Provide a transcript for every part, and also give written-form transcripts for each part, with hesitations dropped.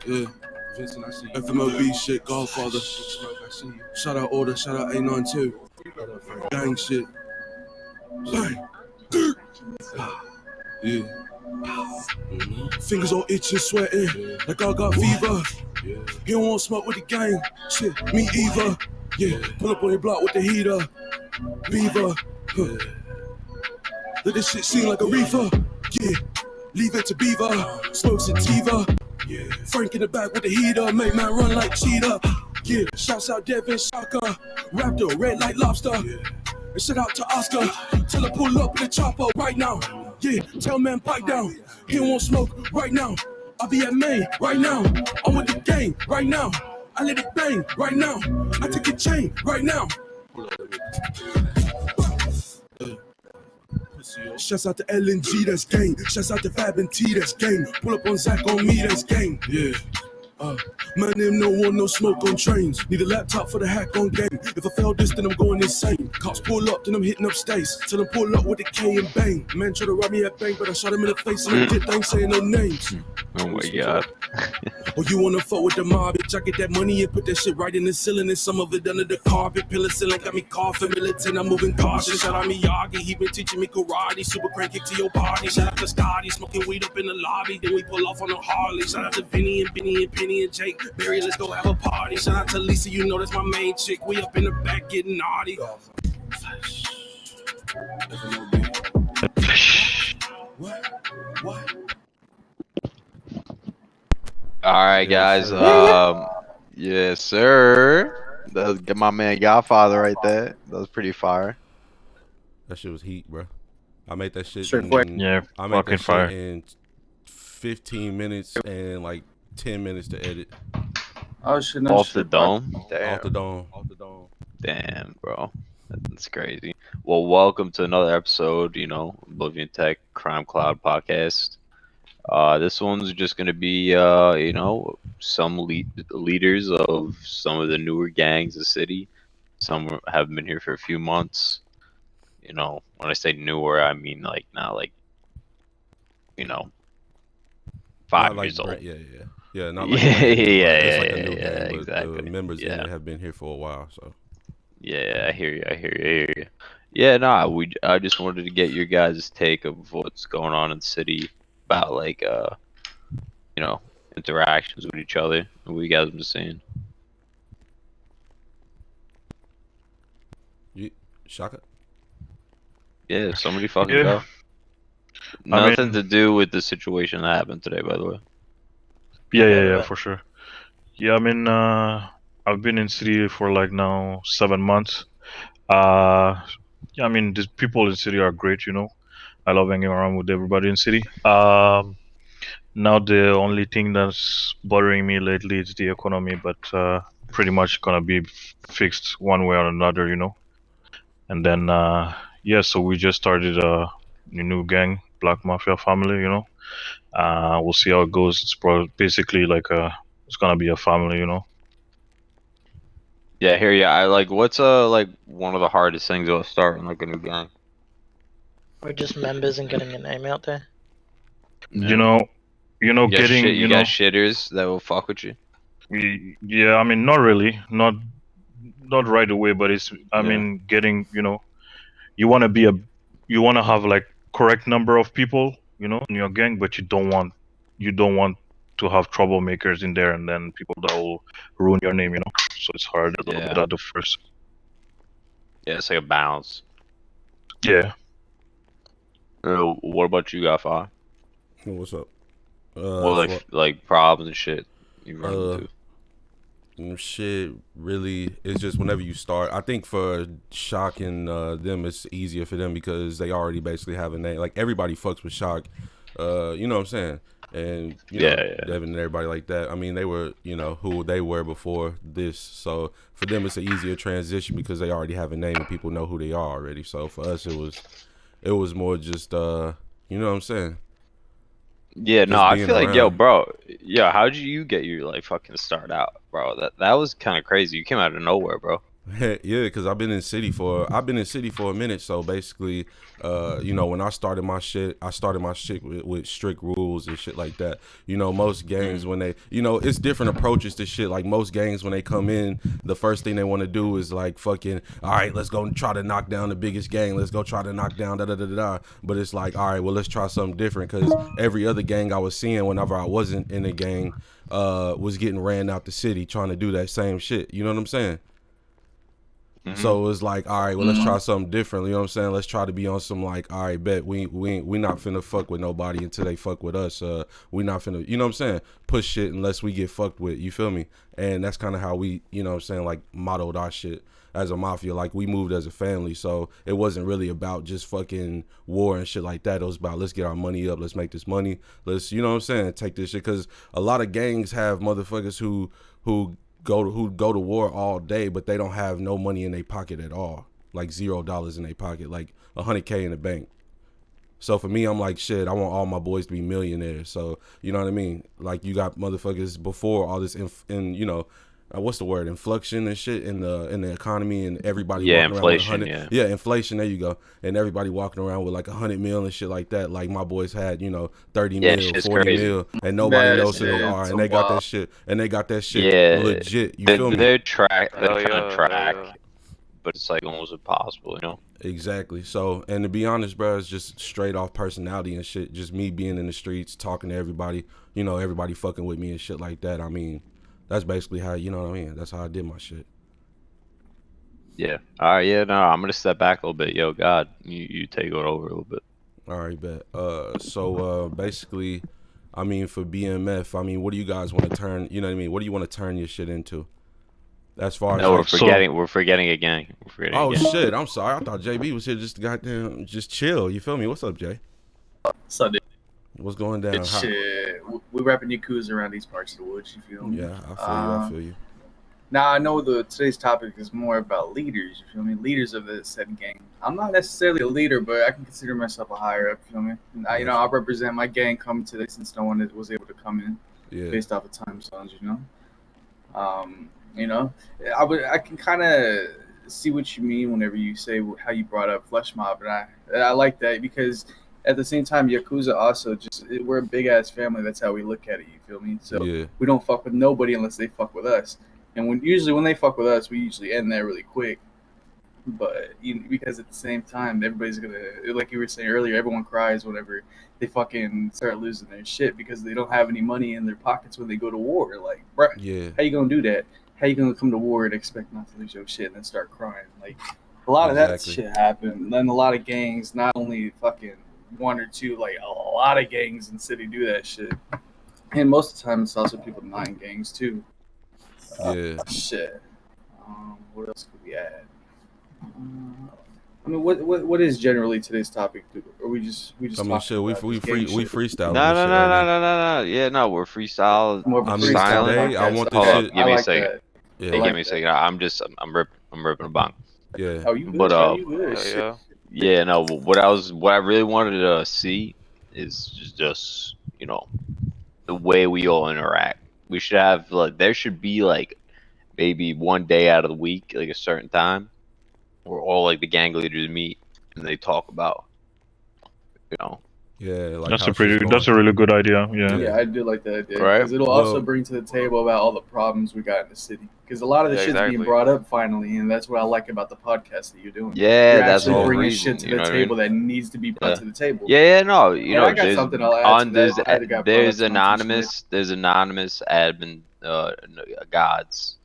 Yeah. FMOB shit, Godfather. Shout out Order, shout out A92. Gang shit. Bang. Yeah. Fingers all itching, sweating, like I got fever. He don't want smoke with the gang, shit, me either. Yeah, pull up on your block with the heater, beaver. Let this shit seem like a reefer. Yeah, leave it to Beaver, smoke sativa. Yeah, Frank in the back with the heater, make man run like cheetah. Yeah, shouts out Devin Shaka, Raptor, red like lobster. And shout out to Oscar, tell her pull up the chopper right now. Yeah, tell man pipe down, he won't smoke right now. I'll be at Maine right now, I'm with the gang right now. I let it bang right now, I take a chain right now. Shouts out to LNG, that's gang. Shouts out to Fab and T, that's gang. Pull up on Zach on me, that's gang. Yeah. My name no want no smoke on trains. Need a laptop for the hack on game. If I fail this, then I'm going insane. Cops pull up, then I'm hitting up states. Tell them pull up with the K and bang. Man try to rob me at bang, but I shot him in the face and I did things saying no names. Oh my god. Oh, you wanna fuck with the mob, bitch? I get that money and put that shit right in the ceiling and some of it under the carpet. Pillar ceiling got me coughing, militant, I'm moving cautious. Shout out Miyagi, he been teaching me karate. Super crank kick to your body. Shout out to Scotty, smoking weed up in the lobby. Then we pull off on a Harley. Shout out to Vinny and Benny and Penny and Jake. Barry, let's go have a party. Shout out to Lisa, you know that's my main chick. We up in the back getting naughty. What? Alright guys, yes sir. That was my man Godfather right there. That was pretty fire. That shit was heat, bro. I made that shit Yeah, I made fucking that shit fire. in 15 minutes and like 10 minutes to edit. Oh shit! Off the dome? Off the dome. Damn, bro. That's crazy. Well, welcome to another episode, Obliviontek Crime Cloud podcast. This one's just gonna be, some leaders of some of the newer gangs of the city. Some have been here for a few months. When I say newer, I mean like not like, 5 Not years old. Yeah. Not like Yeah, it's like a new yeah, game, but exactly. the members in Yeah. it have been here for a while, so. Yeah, I hear you. Yeah, nah, I just wanted to get your guys' take of what's going on in the city about like interactions with each other and what you guys have been seeing. Shaka? Yeah, somebody fucking Yeah. go. I Nothing mean- to do with the situation that happened today, by the way. Yeah, for sure. Yeah, I mean, I've been in city for like now 7 months. Yeah, I mean, the people in city are great, I love hanging around with everybody in city. Now the only thing that's bothering me lately is the economy, but pretty much gonna be fixed one way or another, And then so we just started a new gang, Black Mafia Family, we'll see how it goes. It's basically like it's gonna be a family, Yeah, I hear ya. I like what's like one of the hardest things about starting like a new gang. We're just members and getting a name out there. You know, You got getting you got shitters that will fuck with you. Yeah, I mean, not really, not right away, but it's I Yeah. mean, getting you want to have like correct number of people, in your gang, but you don't want to have troublemakers in there, and then people that will ruin your name, So it's hard a little Yeah. bit at the first. Yeah, it's like a balance. Yeah. What about you, Godfather? What's up? Well, like problems and shit you run into. Shit, really, it's just whenever you start. I think for Shock and them, it's easier for them because they already basically have a name. Like, everybody fucks with Shock, you know what I'm saying? And, you know, Devin and everybody like that. I mean, they were, who they were before this. So, for them, it's an easier transition because they already have a name and people know who they are already. So, for us, it was more just, you know what I'm saying? Yeah, Just no, I being feel like, around. how'd you get your like fucking start out, bro? That was kind of crazy. You came out of nowhere, bro. Yeah, because I've been in city for a minute. So basically, when I started my shit, with strict rules and shit like that. Most gangs when they, it's different approaches to shit. Like most gangs when they come in, the first thing they want to do is like fucking, all right, let's go try to knock down the biggest gang. Let's go try to knock down da da da da da. But it's like, all right, well let's try something different because every other gang I was seeing whenever I wasn't in a gang, was getting ran out the city trying to do that same shit. You know what I'm saying? So it was like, all right, well, let's try something different. You know what I'm saying? Let's try to be on some like, all right, bet we not finna fuck with nobody until they fuck with us. We not finna, you know what I'm saying? Push shit unless we get fucked with. You feel me? And that's kind of how we, you know what I'm saying, like modeled our shit as a mafia. Like we moved as a family, so it wasn't really about just fucking war and shit like that. It was about let's get our money up, let's make this money, let's, you know what I'm saying, take this shit. Because a lot of gangs have motherfuckers who go to war all day, but they don't have no money in their pocket at all, like $0 in their pocket, like $100K in the bank. So for me, I'm like, shit, I want all my boys to be millionaires. So you know what I mean? Like you got motherfuckers before all this what's the word, inflection and shit in the economy, and everybody walking inflation, around with 100, inflation, there you go, and everybody walking around with like 100 mil and shit like that. Like my boys had 30 mil, 40 crazy. mil, and nobody knows who shit, they are, and they got that shit, legit. You feel me? They're trying to yeah, track, yeah. but it's like almost impossible. Exactly. So, and to be honest, bro, it's just straight off personality and shit. Just me being in the streets, talking to everybody, everybody fucking with me and shit like that. I mean, that's basically how, you know what I mean? That's how I did my shit. Yeah. All right. Yeah. No, I'm gonna step back a little bit. Yo, God, you take it over a little bit. All right, bet. So basically, I mean, for BMF, I mean, what do you guys want to turn? You know what I mean? What do you want to turn your shit into? As far as No, like, we're forgetting a gang. oh shit, I'm sorry. I thought JB was here just goddamn just chill. You feel me? What's up, Jay? Sunday. What's going down? Good shit. We rapping Yakuza around these parts of the woods. You feel me? Yeah, I feel you. Now I know today's topic is more about leaders. You feel me? Leaders of the said gang. I'm not necessarily a leader, but I can consider myself a higher up. You feel me? And I represent my gang coming today since no one was able to come in based off of time zones. I can kind of see what you mean whenever you say how you brought up Flesh Mob, and I like that because at the same time, Yakuza also we're a big ass family. That's how we look at it. You feel me? So we don't fuck with nobody unless they fuck with us. And usually when they fuck with us, we usually end there really quick. But because at the same time, everybody's gonna, like you were saying earlier, everyone cries whenever they fucking start losing their shit because they don't have any money in their pockets when they go to war. Like, bro, how you gonna do that? How you gonna come to war and expect not to lose your shit and then start crying? Like, a lot of that shit happened. And then a lot of gangs, not only fucking one or two, like a lot of gangs in the city do that shit. And most of the time, it's also people denying gangs too. Shit. What else could we add? I mean, what is generally today's topic? Or we just I mean, shit, we freestyle. No. Yeah, no, we're freestyle. Today I want this shit. Give me a second. Yeah, give me a second. I'm ripping a bong. Yeah. Oh, you good? But yeah, no. What I really wanted to see is just the way we all interact. We should have there should be maybe one day out of the week, like a certain time, where all like the gang leaders meet and they talk about, Yeah, like that's a really good idea. Yeah, I do like that idea right? Because it'll also bring to the table about all the problems we got in the city. Because a lot of the shit's being brought up finally, and that's what I like about the podcast that you're doing. Yeah, you're that's actually all bringing reason, shit to the table that needs to be brought to the table. Yeah, no, I got something I'll add to that. There's anonymous admin gods.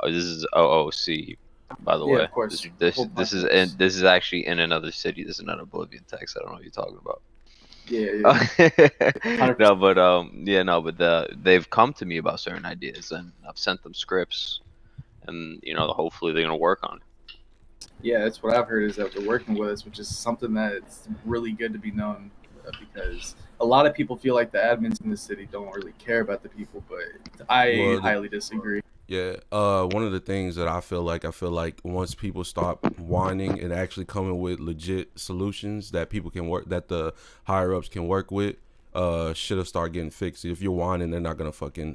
This is OOC, by the way. Of course. This is actually in another city. This is not Obliviontek. I don't know what you're talking about. Yeah. No, but they've come to me about certain ideas, and I've sent them scripts, and hopefully they're gonna work on it. Yeah, that's what I've heard is that they're working with us, which is something that's really good to be known because a lot of people feel like the admins in the city don't really care about the people, but I highly disagree. Yeah, one of the things that I feel like once people stop whining and actually coming with legit solutions that people can work, that the higher ups can work with, shit'll start getting fixed. If you're whining, they're not gonna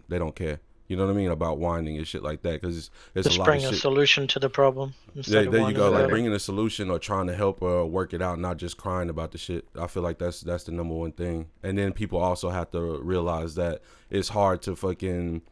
they don't care. You know what I mean? About whining and shit like that, because it's Just a lot bring of a shit. solution to the problem Yeah, instead of there you whining go. Like about it. bringing a solution or trying to help work it out, not just crying about the shit. I feel like that's the number one thing. And then people also have to realize that it's hard to fucking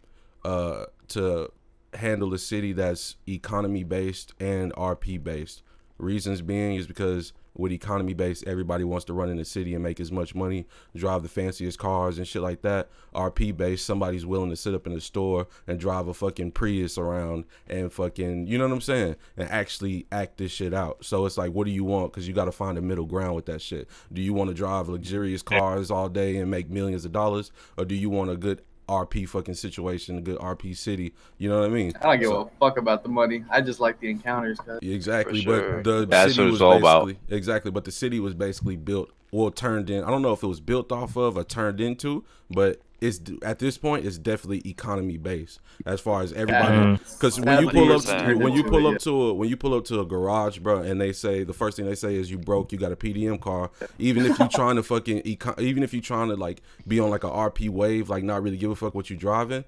to handle a city that's economy based and RP based. Reasons being is because with economy based, everybody wants to run in the city and make as much money, drive the fanciest cars and shit like that. RP based, somebody's willing to sit up in the store and drive a fucking Prius around and fucking, you know what I'm saying, and actually act this shit out. So it's like, what do you want? Because you got to find a middle ground with that shit. Do you want to drive luxurious cars all day and make millions of dollars, or do you want a good RP fucking situation, a good RP city? You know what I mean? I don't give a fuck about the money. I just like the encounters. Cause Exactly, For sure. but the That's city what was it's all about. basically exactly, but the city was basically built or turned in. I don't know if it was built off of or turned into, but it's at this point it's definitely economy based as far as everybody. Because when you pull up, when you pull up to a garage, bro, and they say the first thing they say is you broke, you got a PDM car. Even if you trying to fucking, even if you trying to like be on like a RP wave, like not really give a fuck what you driving,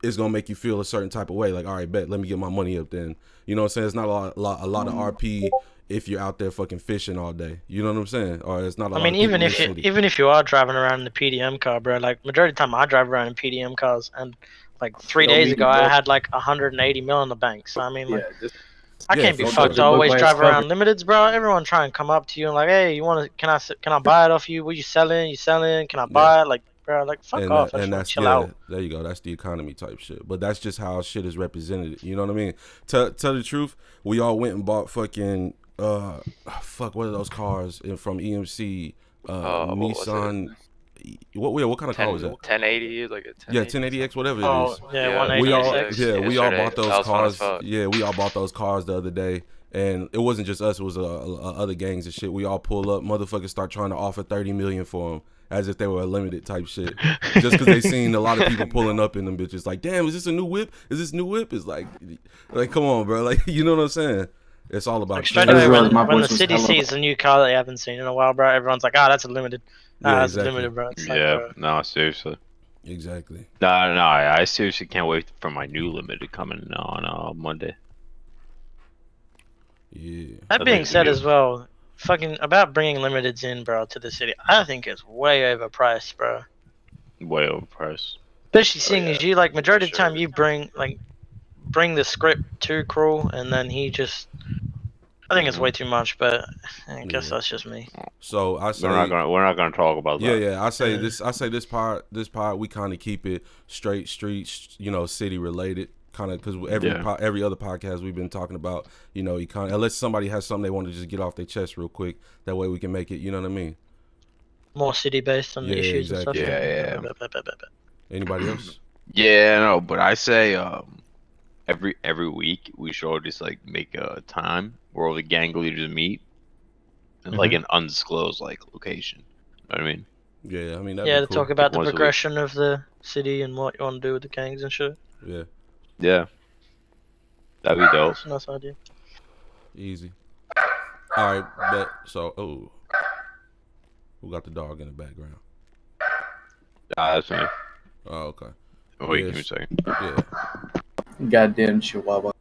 it's gonna make you feel a certain type of way. Like, all right, bet, let me get my money up then. You know what I'm saying? It's not a lot of RP if you're out there fucking fishing all day. You know what I'm saying? Or it's not a lot of people even in if the you city. even if you are driving around in the PDM car, bro, like majority of the time I drive around in PDM cars, and like 3 days ago I had like 180 mil in the bank. So I mean, like, I can't be for fucked to sure. always drive around limiteds, bro. Everyone try and come up to you and like, hey, you want to? Can I buy it off you? What you selling? You selling? Can I buy it? Like, bro, like fuck off. I just want to chill out. There you go. That's the economy type shit. But that's just how shit is represented. You know what I mean? Tell the truth. We all went and bought fucking fuck, what are those cars from EMC? Nissan. What kind of car was that? 1080, like a 1080. Yeah, 1080X, whatever it Oh is. yeah, Yeah, 180 We all bought yesterday. those That was fun as cars. fuck. Yeah, we all bought those cars the other day, and it wasn't just us. It was other gangs and shit. We all pull up, motherfuckers start trying to offer 30 million for them as if they were a limited type shit, just because they seen a lot of people pulling up in them bitches. Like, damn, is this a new whip? Is this new whip? It's like come on, bro. Like, you know what I'm saying? It's all about Like straight away when the city sees a new car that they haven't seen in a while, bro, everyone's like, ah, that's a limited. Yeah, That's exactly. a limited, bro. It's like, Yeah, bro. no, seriously. Exactly. No, I seriously can't wait for my new limited coming on Monday. Yeah. That being said, as well, fucking about bringing limiteds in, bro, to the city, I think it's way overpriced, bro. Way overpriced. Especially seeing as you, like, majority of the time you bring the script to Cruel, and then he just, I think it's way too much, but I guess that's just me. So I say we're not gonna talk about that. Yeah, I say this part we kind of keep it straight street, you know, city related, kind of, because every other podcast we've been talking about, you know, unless somebody has something they want to just get off their chest real quick, that way we can make it, you know what I mean? More city based on the issues and stuff. Yeah. Anybody else? Yeah, no, but I say every week we should all just like make a time where all the gang leaders meet in like an undisclosed like location. You know what I mean? Yeah, I mean to talk about the progression of the city and what you want to do with the gangs and shit. Yeah, that'd be dope. That's a nice idea. Easy. All right, bet. So, who got the dog in the background? That's me. Oh, okay. Wait, give me a second. Yeah. Goddamn Chihuahua.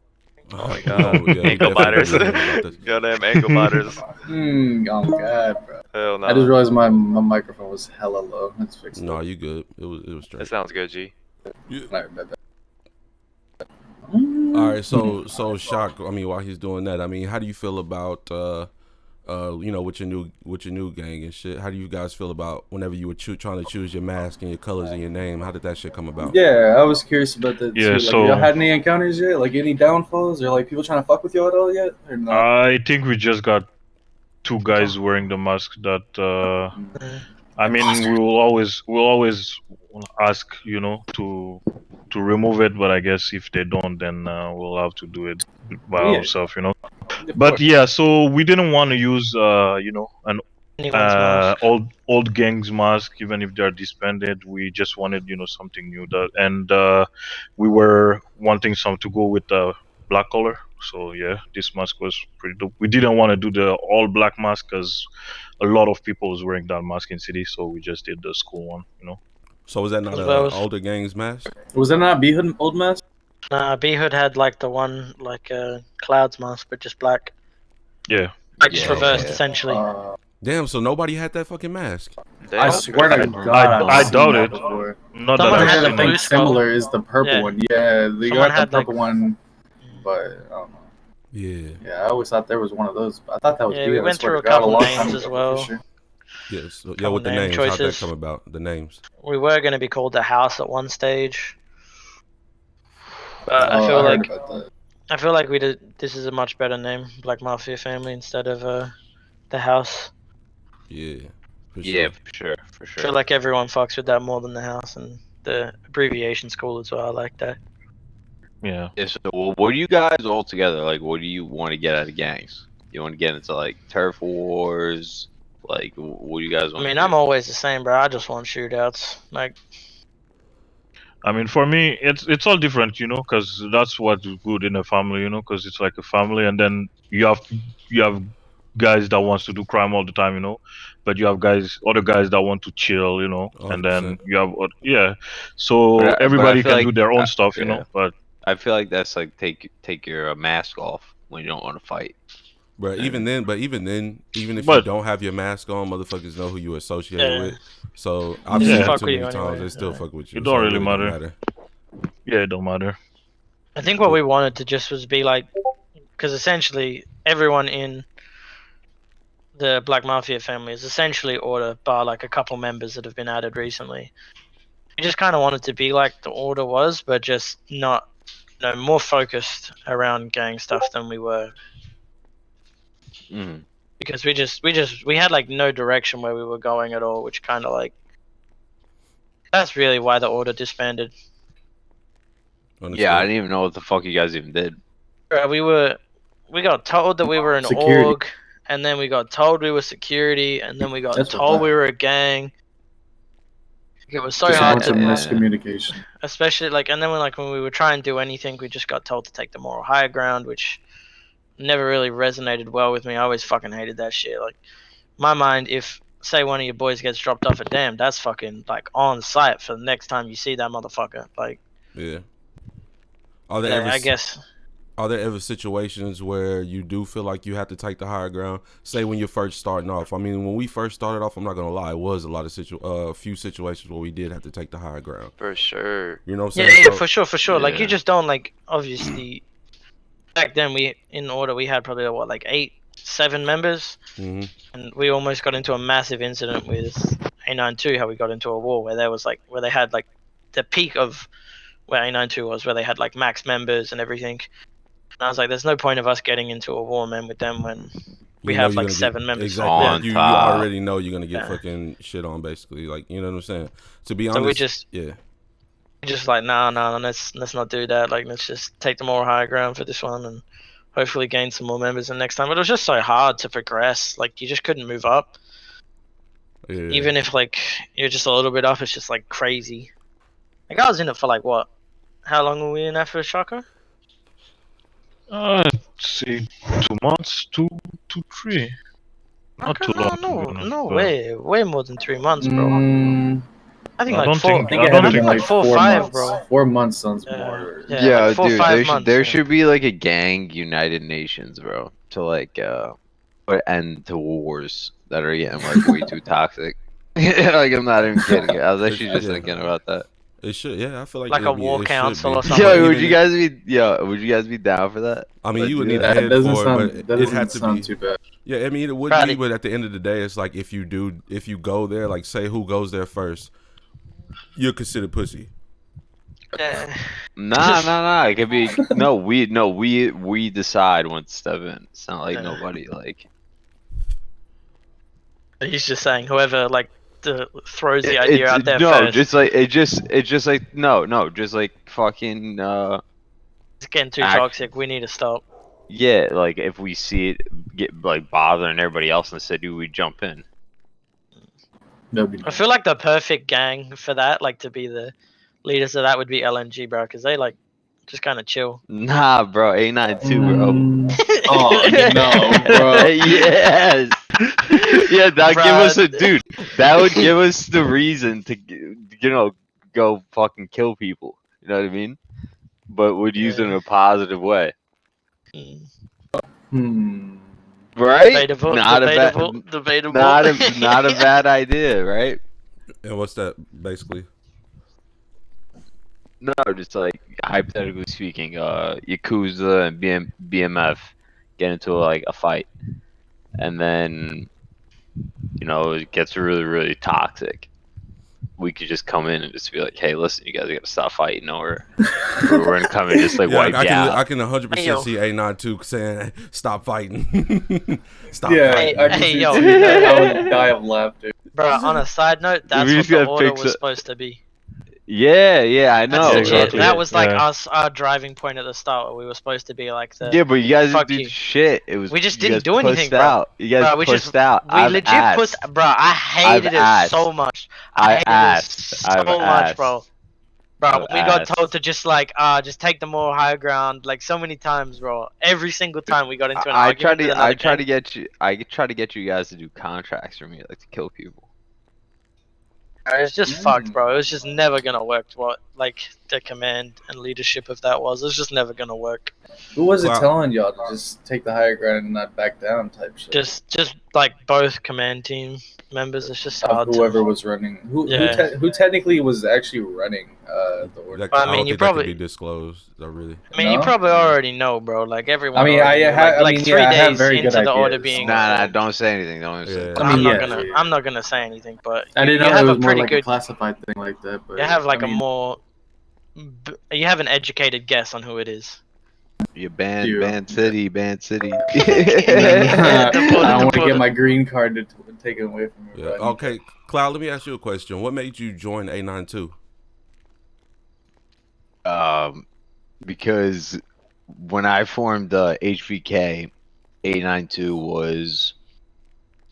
Oh my god. Ankle biters. Goddamn ankle biters. Oh god, bro. Hell no. I just realized my microphone was hella low. Let's fix it. No, you good. It was straight. That sounds good, G. All right, so Shock. I mean, while he's doing that, I mean, how do you feel about you know, with your new gang and shit? How do you guys feel about whenever you were trying to choose your mask and your colors and your name? How did that shit come about? Yeah, I was curious about that too. Like, so y'all had any encounters yet? Like any downfalls or like people trying to fuck with y'all at all yet? Or no? I think we just got 2 guys wearing the mask that I mean, we'll always ask, you know, to remove it, but I guess if they don't, then we'll have to do it by ourselves, you know. But yeah, so we didn't want to use you know, an old gang's mask, even if they're disbanded. We just wanted, you know, something new, and we were wanting some to go with the black color. So yeah, this mask was pretty dope. We didn't want to do the all black mask because a lot of people was wearing that mask in city, so we just did the school one, you know. So was that not older gang's mask? Was that not B Hood old mask? Nah, B Hood had like the one like Cloud's mask, but just black. Yeah. Like just reversed essentially. Damn, so nobody had that fucking mask. I swear to God, I I've seen doubt that it. before. Not Someone The that had only I've the other seen thing blue it. similar is the purple one. Yeah, they Someone got the had, purple like- one, but I don't know. Yeah. Yeah, I always thought there was one of those. I thought that was Yeah, B we Hood. I went swear through to a God, couple long names time as ago, well. for sure. Yes. So, yeah, Couple with the name names, how'd that choices. come about? The names. We were going to be called the House at one stage. But Oh, I feel heard like about that. I feel like this is a much better name, Black Mafia Family, instead of the House. Yeah. For Yeah, sure. for I sure. feel like everyone fucks with that more than the House, and the abbreviation's cool as well. I like that. Yeah. Yeah, so what do you guys all together like? What do you want to get out of gangs? You want to get into like turf wars? Like, what do you guys I want? mean, to do? I'm always the same, bro. I just want shootouts. Like, I mean, for me, it's all different, you know, because that's what's good in a family, you know, because it's like a family, and then you have guys that wants to do crime all the time, you know, but you have other guys that want to chill, you know, and then 100%. you have so But I everybody feel can like do their own stuff, you yeah. know, but I feel like that's like take your mask off when you don't want to fight. Bro, even then, even if you But- don't have your mask on, motherfuckers know who you associated Yeah. with. So I've They seen just it fuck too with many you times. anyway, They still yeah. fuck with you. It don't so really don't matter. Yeah, it don't matter. I think what we wanted to just was be like, because essentially everyone in the Black Mafia family is essentially Order, bar like a couple members that have been added recently. We just kind of wanted to be like the Order was, but just not, more focused around gang stuff than we were. Mm. Because we had like no direction where we were going at all, which kind of like, that's really why the Order disbanded. Yeah, I didn't even know what the fuck you guys even did. We got told that we were an Security. org, and then we got told we were security, and then we got That's what told I- we were a gang. It was so Just a hard bunch of to, miscommunication. especially like, and then when we were trying to do anything, we just got told to take the moral higher ground, which never really resonated well with me. I always fucking hated that shit. Like, my mind, if say one of your boys gets dropped off at Dam, that's fucking like on site for the next time you see that motherfucker. Like, Yeah. Are there yeah, ever I guess. Are there ever situations where you do feel like you have to take the higher ground? Say when you're first starting off. I mean, when we first started off, I'm not gonna lie, it was a lot of few situations where we did have to take the higher ground. For sure. You know what I'm Yeah, saying? yeah, So- for sure. Like, you Yeah. just don't, like, obviously, back then in Order we had probably what, like 7 members, Mhm. and we almost got into a massive incident with A92. How we got into a war where they had like the peak of where A92 was, where they had like max members and everything. And I was like, there's no point of us getting into a war, man, with them when we You know have you're like gonna 7 members. Exactly. On Like, you top. already know you're gonna get Yeah. fucking shit on, basically. Like, you know what I'm saying? To be So honest, we just like, nah, let's not do that. Like, let's just take the more higher ground for this one and hopefully gain some more members the next time. But it was just so hard to progress. Like, you just couldn't move up. yeah. Even if like you're just a little bit up, it's just like crazy. Like, I was in it for like what? How long were we in after Shaka? Let's see, 2 months, 3. Not too long. to be honest, No but- way more than 3 months, bro. I think I like don't 4. think- I think I it don't had to think been like like 4 or 4 5, months. bro. 4 months sounds Yeah. more. Yeah, like 4 or dude, 5 months. there yeah. should be like a gang United Nations, bro, to like put end to wars that are getting like way too toxic. Like, I'm not even kidding. I was actually just Yeah. thinking about that. It should, yeah. I feel like Like a it'd be- war it should council be. or something. But Yo, would even you guys be down for that? I mean, you would need a That head doesn't for it, sound. but That it had doesn't to sound be. too bad. Yeah, I mean, it would Friday. be, but at the end of the day, it's like if you go there, like say who goes there first, you're considered pussy. Yeah. Nah. It could be we decide when to step in. It's not like Yeah. nobody like. He's just saying whoever like throws the idea out there no, first. just like just like no, just like fucking It's getting too act- toxic. We need to stop. yeah, like if we see it get like bothering everybody else in the city, we jump in. That'd be I feel like the perfect gang for that, like to be the leaders of that, would be LNG, bro, because they like just kind of chill. Nah, bro, A92, bro. Oh no, bro. Yes. Yeah, that give us Bruh. a dude. That would give us the reason to, go fucking kill people. You know what I mean? But would use it in Yeah. a positive way, Hmm. right? Debatable, Not a bad, debatable. not a bad idea, right? And what's that basically? No, just like hypothetically speaking, Yakuza and BMF get into like a fight, and then it gets really really toxic. We could just come in and just be like, hey, listen, you guys gotta stop fighting, or we're gonna come in and just like Yeah, wipe you out. I can 100% Hey, yo. see A92 saying, "Stop fighting." Stop Yeah, fighting. I can Hey, see yo. that. I would die of laughter. Bro, on a side note, that's We what just the gotta order fix was it. supposed to be. Yeah, I That's know. Yeah, legit. exactly. That was like Yeah. our driving point at the start. We were supposed to be like the. Yeah, but you guys Fuck didn't do you. shit. It was We just you didn't guys do anything, pushed bro. out. You guys Bro, we pushed just out. we I've legit asked. pushed. Bro, I hated it asked. so much. I hated asked. it so I've much, asked. bro. Bro, I've we got asked. told to just like just take the more higher ground like so many times, bro. Every single time we got into an I tried argument with to. another I tried to gang. get you. I tried to get you guys to do contracts for me, like to kill people. It was just fucked, bro. It was just never gonna work. What like the command and leadership of that was. It was just never gonna work. Who was it Wow. telling y'all to just take the higher ground and not back down type shit? Just like both command team members. It's just Of hard whoever was running. Yeah. Who technically was actually running the order? That, I I mean, don't you think that probably- could be disclosed. Really. I mean, you No? probably already know, bro. Like everyone. I mean, already knew. Like 3 I have days very into good the order ideas. being. Nah, formed. don't say anything. Don't say. Yeah. I mean, I'm not gonna say anything, but I didn't you know have it a was more pretty like a good. classified thing like that. But You have like I mean, a more. You have an educated guess on who it is. You banned You. city. I don't want to Deport get it. my green card taken away from me. Yeah. bro. I need Okay, Cloud. Let me ask you a question. What made you join A92? Because when I formed HVK, 892 was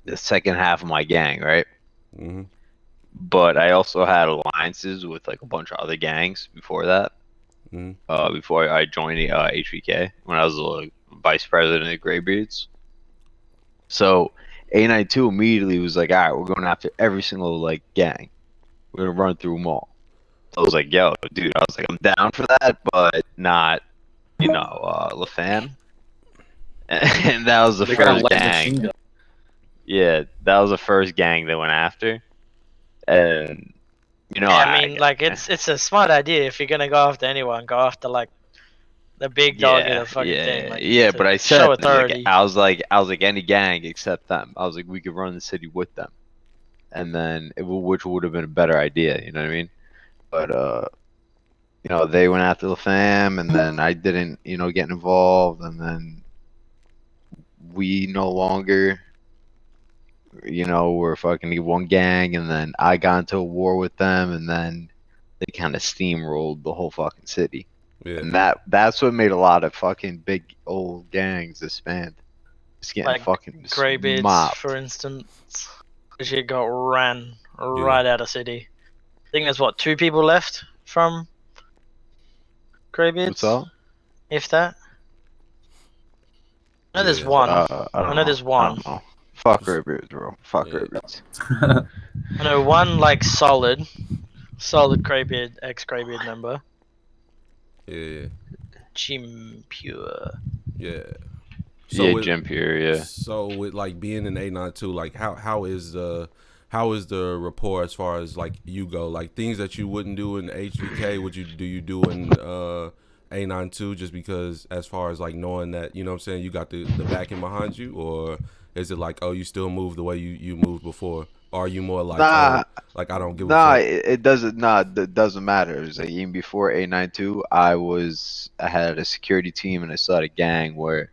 the second half of my gang, right? Mm-hmm. But I also had alliances with like a bunch of other gangs before that. Mm-hmm. Before I joined HVK, when I was vice president of Greybeards. So A92 immediately was like, all right, we're going after every single like gang. We're gonna run through them all. So I was like, yo, dude, I was like, I'm down for that, but not, LaFan. And that was the They got a first light gang. machine gun. Yeah, that was the first gang they went after. And I mean, like it's a smart idea if you're gonna go after anyone, go after like the big dog of the fucking thing. Like, yeah, to but I said show like, authority. I was like any gang except them. I was like, we could run the city with them, and then which would have been a better idea. You know what I mean? But they went after the fam, and then I didn't, get involved, and then we no longer, were fucking one gang, and then I got into a war with them, and then they kind of steamrolled the whole fucking city. Yeah. And that's what made a lot of fucking big old gangs disband. Just getting Like fucking Greybeards, mopped. for instance, she got ran right out of city. I think there's 2 people left from Greybeards. What's up? If that. I know there's Yeah. one. I know there's one. I don't know. Fuck Greybeards, bro. Fuck Greybeards. I know one like solid Greybeard, ex-Greybeard member. Yeah. Jim Pure. Yeah. Yeah, with, Jim Pure, yeah. So with like being in A92, like how is the rapport as far as like you go? Like things that you wouldn't do in HVK, do you do in A92 just because as far as like knowing that, you know what I'm saying, you got the backing behind you, or is it like, oh, you still move the way you moved before? Or are you more like, Nah, like I don't give a Nah, fuck? it doesn't. Nah, it doesn't matter. It was like even before A92, I had a security team and I still had a gang where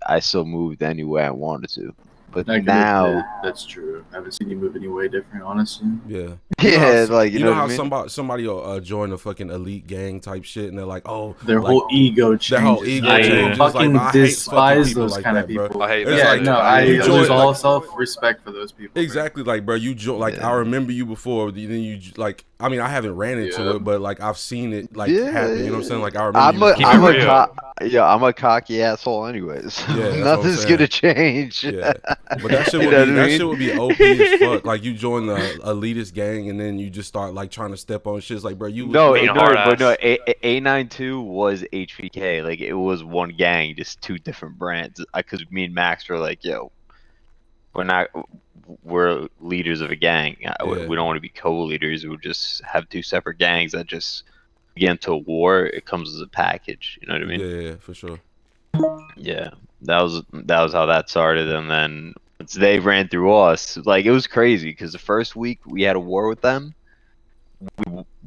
I still moved anywhere I wanted to. But I can now, admit that's true. I haven't seen you move any way different, honestly. Yeah. yeah, how, like you know what how I mean? somebody will join a fucking elite gang type shit, and they're like, oh, Their like, whole ego changes. their whole ego I changes. fucking Like, I hate fucking despise people those like kind of that, bro. people. I hate It's that. Yeah, like, no, I I hate those lose people. all self-respect for those people. bro. Exactly, like, bro, like I remember you before. Then you like, I mean, I haven't ran into it, but like I've seen it like happen. You know what I'm saying? Like I remember. Yeah, I'm a cocky asshole anyways. Yeah, that's what I'm Nothing's saying. gonna change. Yeah, but that shit You would know be what I that shit mean? would be OP as fuck. Like you join the elitist gang and then you just start like trying to step on shit. It's like, bro, you was No, Being like, hard but no, ass. A92 was HVK. Like it was one gang, just two different brands. Because me and Max were like, yo, we're leaders of a gang. Yeah. We don't want to be co-leaders. We'll just have two separate gangs that just get into a war. It comes as a package. You know what I mean? yeah, for sure. Yeah, that was how that started, and then once they ran through us, like it was crazy because the first week we had a war with them,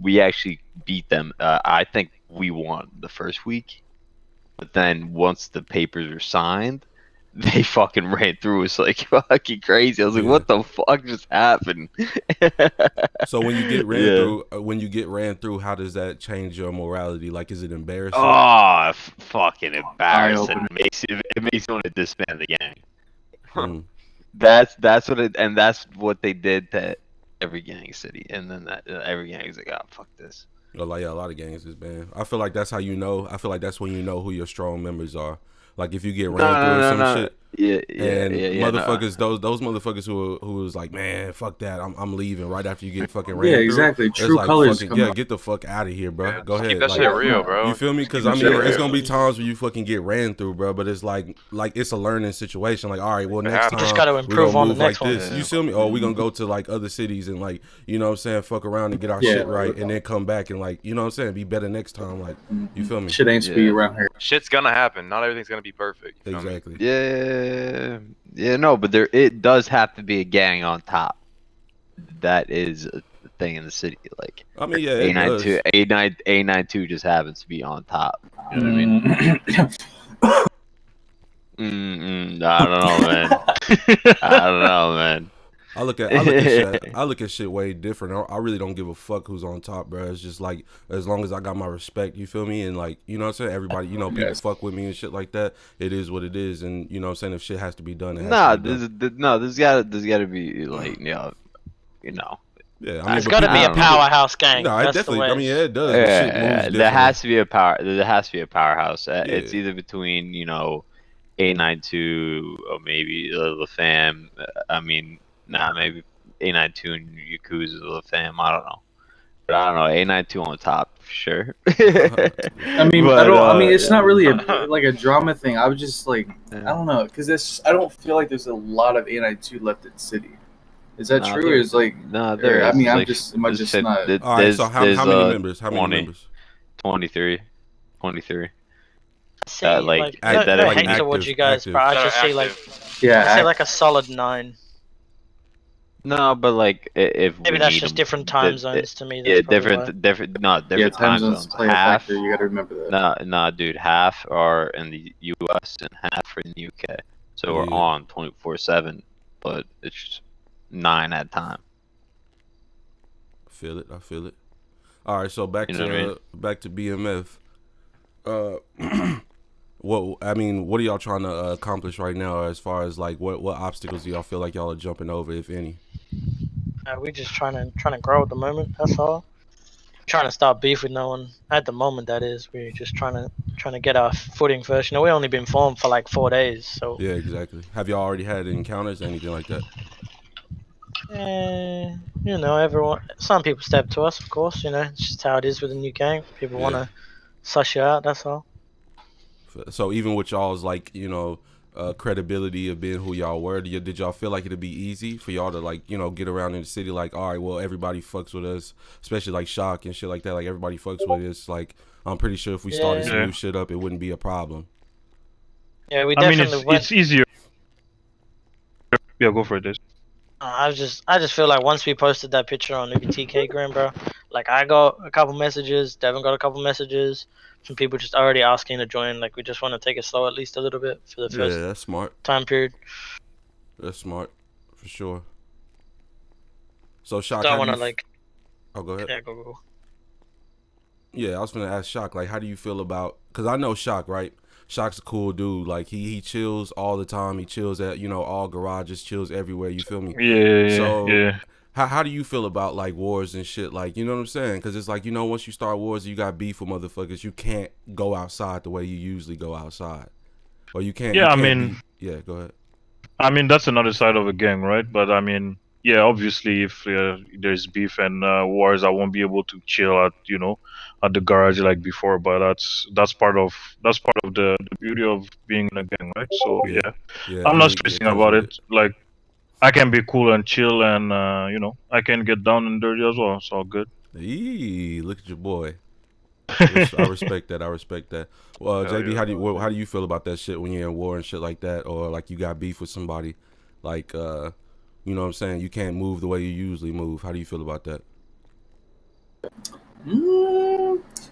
we actually beat them. I think we won the first week, but then once the papers were signed, they fucking ran through us like fucking crazy. I was like, Yeah. what the fuck just happened? So when you get Yeah. ran through, how does that change your morality? Like, is it embarrassing? Oh, fucking embarrassing! Eye-opener. It makes you want to disband the gang. Mm. That's what it, and that's what they did to every gang city, and then every gang is like, oh fuck this. Like, yeah, a lot of gangs is banned. I feel like that's how you know. I feel like that's when you know who your strong members are. Like if you get ran through or some shit. Yeah, And no. motherfuckers, those motherfuckers who was like, man, fuck that, I'm leaving right after you get fucking ran Yeah, through. exactly. It's True like, colors fucking, come yeah, out. get the fuck out of here, bro. Yeah, Go just ahead. keep that Like, shit real, bro. you feel me? Because Keep I that mean, shit it's real. gonna be times where you fucking get ran through, bro. But it's like it's a learning situation. Like, all right, well, next You time just gotta we improve gonna on the move like next one. this. Yeah. You feel me? Oh, we gonna go to like other cities and like, you know what I'm saying, fuck around and get our Yeah. shit right, and then come back and like, you know what I'm saying, be better next time. Like, you feel me? Shit ain't speed Yeah. around here. Shit's gonna happen. Not everything's gonna be perfect. You feel me? Exactly. Yeah, no, but it does have to be a gang on top. That is a thing in the city. Like I mean, yeah, it does. A92 just happens to be on top. You know what I mean? I don't know, man. I don't know, man. I look at shit way different. I really don't give a fuck who's on top, bro. It's just like as long as I got my respect, you feel me? And like, you know what I'm saying? Everybody, you know, people Yes. fuck with me and shit like that. It is what it is, and you know what I'm saying? If shit has to be done, it has Nah, to be done. there's gotta be like, you know. Yeah, I mean, It's but got to people- be a people- powerhouse gang. No, it That's the definitely. way. I mean, yeah, it does. But shit moves differently. There has to be a powerhouse. It's Yeah. either between, A92 or maybe La Fam. I mean, maybe A92 and Yakuza La Fam. I don't know. But I don't know. A92 on top for sure. I mean, But, I don't. I mean, it's yeah. not really like a drama thing. I was just like, I don't know, because I don't feel like there's a lot of A92 left in the city. Is that Nah, true? there- or is like, No, or, there I is. mean, am I Like, just there's fif- not? there- All right. So how there's, many members? How many 20, members? 23. 23. See, like, no, that no like hate towards active- you guys, active. but I That just are see like active. Yeah, I say like a solid 9. No, but like if Maybe we that's need just 'em, different time the- zones to me. Yeah, That's probably why. different time time zones zones. play a Half, factor. You got to remember that. no, dude, half are in the U.S. and half are in the U.K. So we're Yeah. on 24/7, but it's just 9 at a time. I feel it. All right. So back You know to what I mean? back to BMF. What are y'all trying to accomplish right now? As far as like, what obstacles do y'all feel like y'all are jumping over, if any? We're just trying to grow at the moment. That's all. Trying to start beef with no one at the moment. That is, we're just trying to get our footing first. We only been formed for like 4 days, so. Yeah, exactly. Have y'all already had encounters, anything like that? Everyone. Some people step to us, of course. It's just how it is with a new gang. People Yeah. want to suss you out. That's all. So even with y'all's like, credibility of being who y'all were, did y'all feel like it'd be easy for y'all to like, get around in the city like, all right, well, everybody fucks with us, especially like Shock and shit like that. Like everybody fucks with us. Like I'm pretty sure if we started some Yeah. new shit up, it wouldn't be a problem. Yeah, we I mean, definitely went. it's easier. Yeah, go for it, Des. I just feel like once we posted that picture on TK Gram, bro, like I got a couple messages, Devin got a couple messages, some people just already asking to join. Like we just want to take it slow at least a little bit for the Yeah, first that's smart. time period. That's smart for sure. So Shock, Don't how want do to you like. oh, go ahead. Yeah, go. Yeah, I was gonna ask Shock, like, how do you feel about? Cause I know Shock, right? Shock's a cool dude. Like he chills all the time. He chills at all garages, chills everywhere. You feel me? Yeah, So yeah. how do you feel about like wars and shit? Like, you know what I'm saying? Because it's like, you know, once you start wars, you got beef with motherfuckers. You can't go outside the way you usually go outside, or you can't. Yeah, You I can't mean, be. Yeah, go ahead. that's another side of a gang, right? But I mean, yeah, obviously, if there's beef and wars, I won't be able to chill at at the garage like before. But that's part of the beauty of being in a gang, right? So Yeah, yeah, yeah. I I'm not mean, yeah, it stressing comes about with it. it. Like I can be cool and chill, and I can get down and dirty as well. It's all good. Eee, look at your boy. I respect that. I respect that. Well, Hell JB, yeah. how do you feel about that shit when you're in war and shit like that, or like you got beef with somebody, like you know what I'm saying? You can't move the way you usually move. How do you feel about that?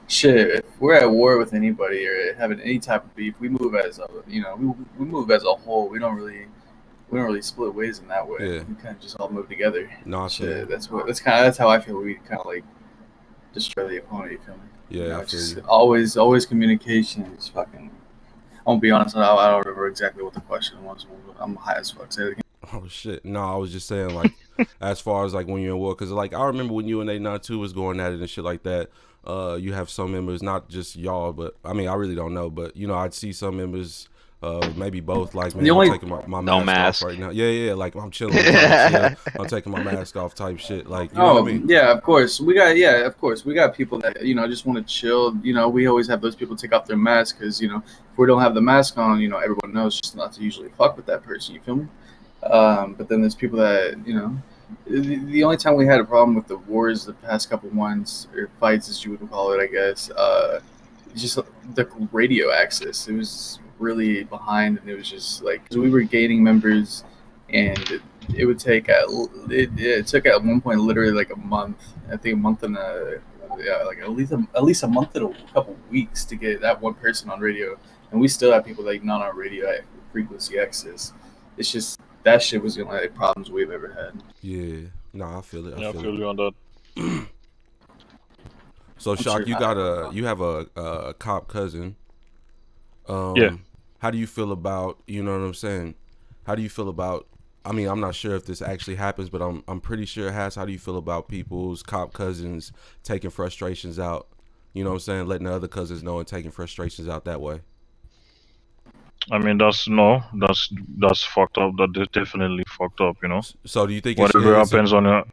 Shit, if we're at war with anybody or having any type of beef, we move as a we move as a whole. We don't really split ways in that way. Yeah. We kind of just all move together. No, I feel you. Shit, that's how I feel. We kind of like destroy the opponent. You feel me? Yeah, I feel just you. always communication is fucking. I'm gonna be honest. I don't remember exactly what the question was. I'm high as fuck. Say it again. Oh shit! No, I was just saying like, as far as like when you're in war, because like I remember when you and A92 was going at it and shit like that. You have some members, not just y'all, but I mean I really don't know, but you know I'd see some members, maybe both. Like, man, I'm taking my No mask mask. off right now. Yeah, like I'm chilling, I'm trying to chill. I'm taking my mask off, type shit. Like, you know what I mean? Yeah, of course. We got people that just want to chill. We always have those people take off their mask because if we don't have the mask on, everyone knows just not to usually fuck with that person. You feel me? But then there's people that the only time we had a problem with the wars the past couple months or fights as you would call it, I guess, it's just the radio access. It was really behind, and it was just like 'cause we were gaining members, and it would take it took at one point literally like a month. I think a month and like at least a month and a couple weeks to get that one person on radio, and we still have people like not on radio frequency access. It's just that shit was the only like, problems we've ever had. Yeah. No, I feel it. Yeah, I feel you on that. So, I'm Shock, sure you have a cop cousin. Yeah. How do you feel about, you know what I'm saying? How do you feel about, I mean, I'm not sure if this actually happens, but I'm pretty sure it has. How do you feel about people's cop cousins taking frustrations out? You know what I'm saying? Letting the other cousins know and taking frustrations out that way. I mean, that's fucked up. That is definitely fucked up. So do you think Whatever happens on a,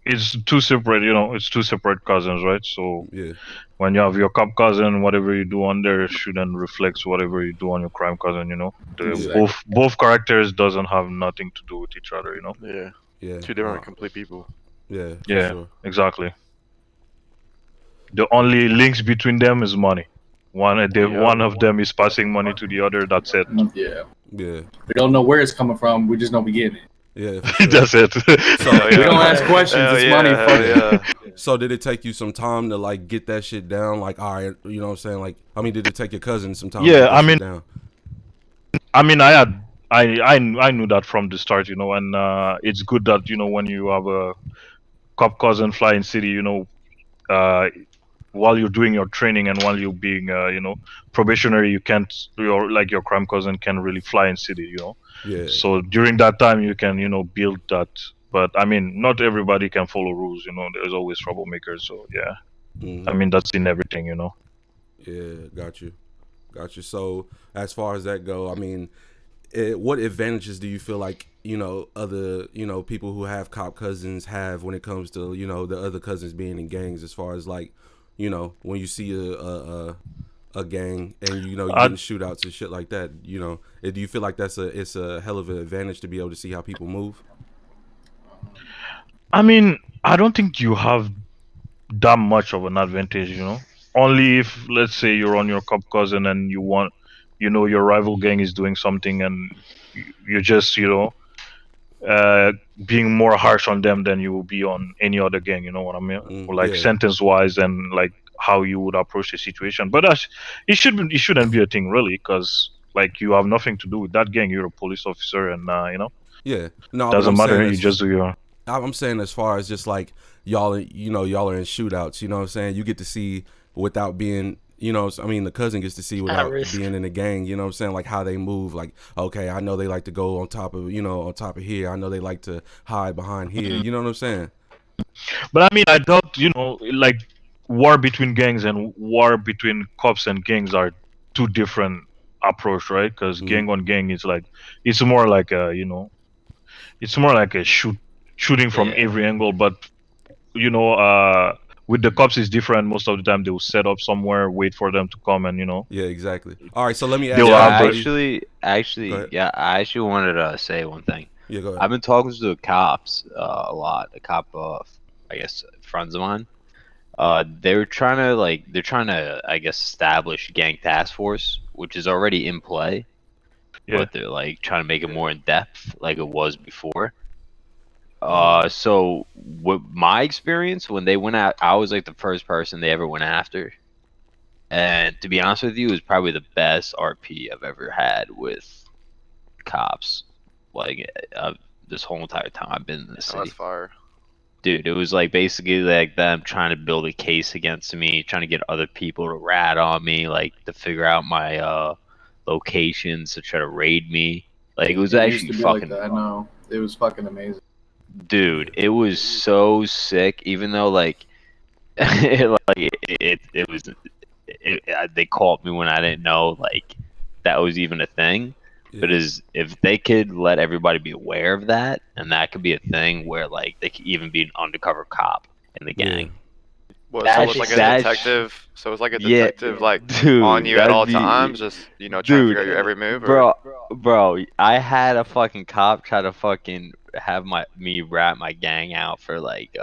it's two separate. It's two separate cousins, right? So yeah. when you have your cop cousin, whatever you do on there shouldn't reflect whatever you do on your crime cousin. Exactly. Both characters doesn't have nothing to do with each other. Yeah. Yeah. Two different complete people. Yeah, for Yeah, sure. exactly. The only links between them is money. One of them is passing money to the other. That's it. Yeah. Yeah. We don't know where it's coming from. We just know we getting it. Yeah, for sure. That's it. So, We don't ask questions. It's money. Fuck it. Yeah. So did it take you some time to like get that shit down? Like, all right, you know what I'm saying? Like, I mean, did it take your cousin some time to Yeah, get that I shit mean- down? I knew that from the start, and it's good that when you have a cop cousin flying city, while you're doing your training and while you're being probationary, you can't your crime cousin can really fly in city. Yeah. So during that time, you can build that. But I mean, not everybody can follow rules. There's always troublemakers. So yeah, Mhm. I mean that's in everything. Yeah, got you. So as far as that go, I mean, what advantages do you feel like other people who have cop cousins have when it comes to the other cousins being in gangs? As far as like when you see a gang and you getting shootouts and shit like that, do you feel like it's a hell of an advantage to be able to see how people move? I mean, I don't think you have that much of an advantage. Only if, let's say, you're on your cop cousin and your rival gang is doing something and you're just being more harsh on them than you will be on any other gang. You know what I mean? Or like yeah. sentence wise and like how you would approach the situation. But it shouldn't be a thing really, because like you have nothing to do with that gang. You're a police officer, and Yeah. No, but doesn't I'm matter. saying You just do your. I'm saying as far as just like y'all are in shootouts, you know what I'm saying? You get to see without being, you know, I mean, the cousin gets to see without being in the gang, you know what I'm saying? Like how they move, like, okay, I know they like to go on top of, on top of here. I know they like to hide behind here. You know what I'm saying? But I mean, I doubt, like war between gangs and war between cops and gangs are two different approach, right? Because gang on gang is like, it's more like a, it's more like a shooting from every angle. But with the cops is different. Most of the time they will set up somewhere, wait for them to come, and Yeah, exactly. All right, so let me ask They'll you. have I actually wanted to say one thing. Yeah, go ahead. I've been talking to the cops a lot. A cop, I guess, friends of mine. They're trying to, I guess, establish gang task force, which is already in play. Yeah. But they're like trying to make it more in depth, like it was before. So what my experience when they went out, I was like the first person they ever went after, and to be honest with you, it was probably the best RP I've ever had with cops. Like this whole entire time I've been in the city. That's fire. Dude, it was like basically like them trying to build a case against me, trying to get other people to rat on me, like to figure out my locations to try to raid me. Like it was actually fucking. Like that. I know it was fucking amazing. Dude, it was so sick. Even though like, it was, they called me when I didn't know like that was even a thing. Yeah. But if they could let everybody be aware of that, and that could be a thing where like they could even be an undercover cop in the gang. Yeah. Well, so it's like a detective. So it's like a detective, like dude, on you at all times, just trying to figure out your every move. Bro, I had a fucking cop try to fucking have me rat my gang out for like